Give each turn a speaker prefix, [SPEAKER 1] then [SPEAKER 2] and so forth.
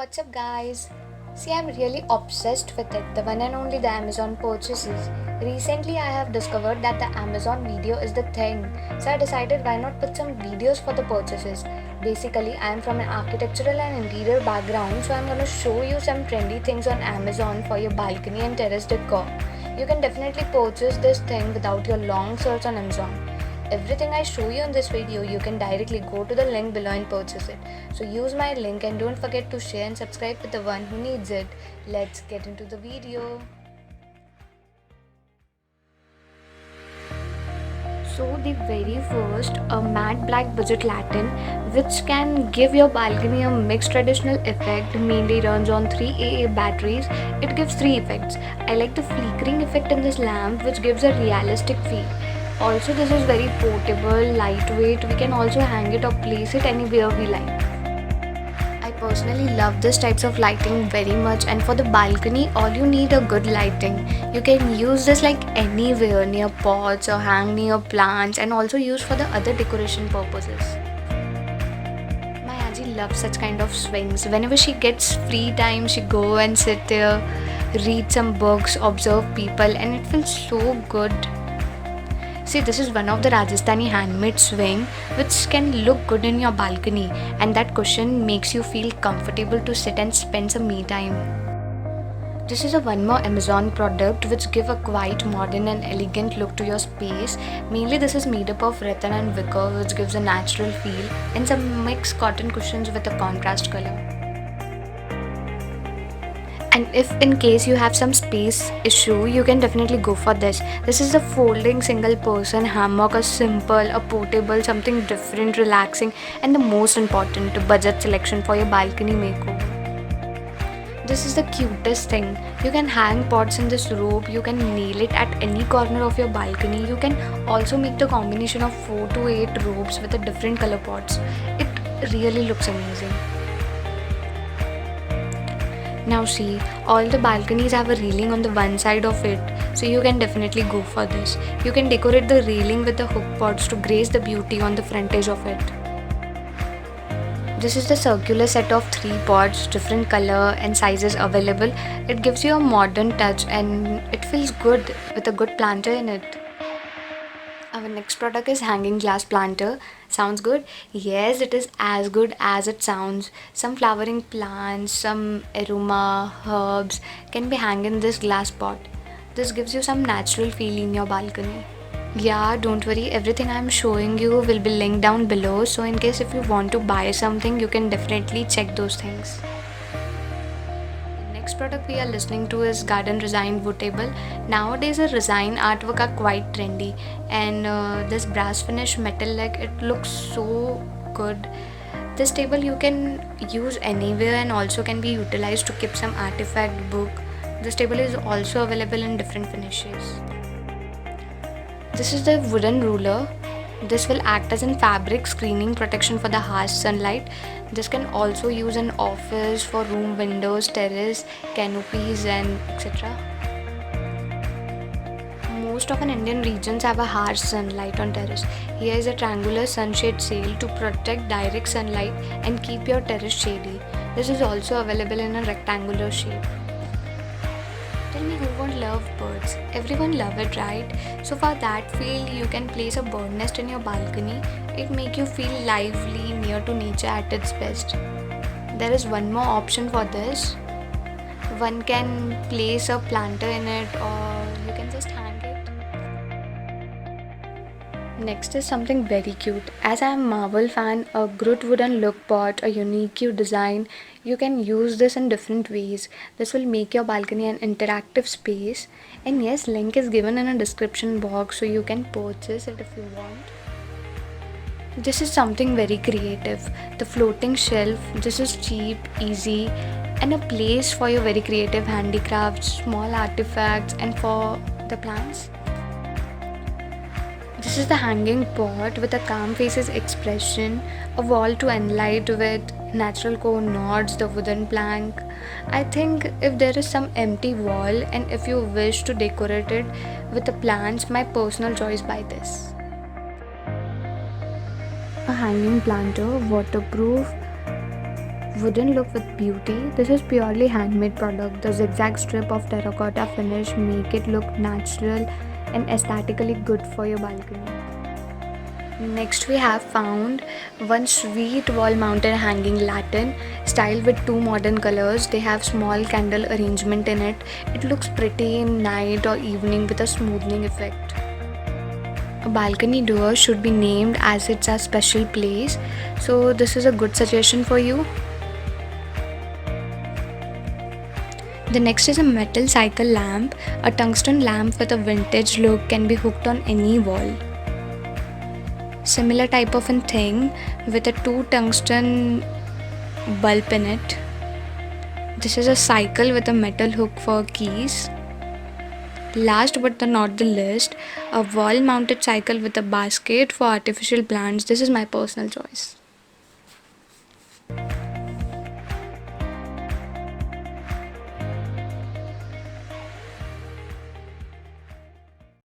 [SPEAKER 1] what's up, guys? See, I'm really obsessed with it, the one and only the Amazon purchases. Recently, I have discovered that the Amazon video is the thing, so I decided why not put some videos for the purchases. Basically, I am from an architectural and interior background, so I'm gonna show you some trendy things on Amazon for your balcony and terrace decor. You can definitely purchase this thing without your long search on Amazon. Everything I show you in this video, you can directly go to the link below and purchase it. So use my link and don't forget to share and subscribe with the one who needs it. Let's get into the video. So the very first, a matte black budget Latin, which can give your balcony a mixed traditional effect, mainly runs on 3 AA batteries. It gives 3 effects. I like the flickering effect in this lamp, which gives a realistic feel. Also, this is very portable, lightweight. We can also hang it or place it anywhere we like. I personally love this types of lighting very much, and for the balcony all you need a good lighting. You can use this like anywhere near pots or hang near plants, and also use for the other decoration purposes. My Aji loves such kind of swings. Whenever she gets free time, she go and sit there, read some books, observe people, and it feels so good. See, this is one of the Rajasthani handmade swing which can look good in your balcony, and that cushion makes you feel comfortable to sit and spend some me time. This is a one more Amazon product which give a quite modern and elegant look to your space. Mainly this is made up of rattan and wicker, which gives a natural feel, and some mixed cotton cushions with a contrast color. And if in case you have some space issue, you can definitely go for this. This is a folding single person hammock, a simple, a portable, something different, relaxing, and the most important, a budget selection for your balcony makeover. This is the cutest thing. You can hang pots in this rope, you can nail it at any corner of your balcony. You can also make the combination of 4 to 8 ropes with the different color pots. It really looks amazing. Now see, all the balconies have a railing on the one side of it, so you can definitely go for this. You can decorate the railing with the hook pots to grace the beauty on the frontage of it. This is the circular set of 3 pots, different color and sizes available. It gives you a modern touch and it feels good with a good planter in it. Our next product is hanging glass planter. Sounds good? Yes, it is as good as it sounds. Some flowering plants, some aroma, herbs can be hanged in this glass pot. This gives you some natural feel in your balcony. Yeah, don't worry, everything I'm showing you will be linked down below, so in case if you want to buy something, you can definitely check those things. Next product we are listening to is garden resin wood table. Nowadays a resin artwork are quite trendy, and this brass finish metal leg, it looks so good. This table you can use anywhere and also can be utilized to keep some artifact book. This table is also available in different finishes. This is the wooden ruler. This will act as a fabric screening protection for the harsh sunlight. This can also use in office, for room windows, terrace, canopies, and etc. Most of an Indian regions have a harsh sunlight on terrace. Here is a triangular sunshade sail to protect direct sunlight and keep your terrace shady. This is also available in a rectangular shape. Tell me who won't love birds? Everyone love it, right? So for that feel, you can place a bird nest in your balcony. It make you feel lively, near to nature at its best. There is one more option for this. One can place a planter in it, or you can just hang it. Next is something very cute. As I am Marvel fan, a Groot wooden look pot, a unique cute design. You can use this in different ways. This will make your balcony an interactive space. And yes, link is given in a description box, so you can purchase it if you want. This is something very creative. The floating shelf. This is cheap, easy, and a place for your very creative handicrafts, small artifacts, and for the plants. This is the hanging pot with a calm faces expression, a wall to enlight with natural core nods, the wooden plank. I think if there is some empty wall and if you wish to decorate it with the plants, my personal choice by this. A hanging planter, waterproof, wooden look with beauty. This is purely handmade product. The zigzag strip of terracotta finish make it look natural and aesthetically good for your balcony. Next, we have found one sweet wall mounted hanging lantern styled with two modern colors. They have small candle arrangement in it. It looks pretty in night or evening with a smoothing effect. A balcony door should be named as it's a special place. So, this is a good suggestion for you. The next is a metal cycle lamp. A tungsten lamp with a vintage look can be hooked on any wall. Similar type of a thing with a two tungsten bulb in it. This is a cycle with a metal hook for keys. Last but not the least, a wall mounted cycle with a basket for artificial plants. This is my personal choice.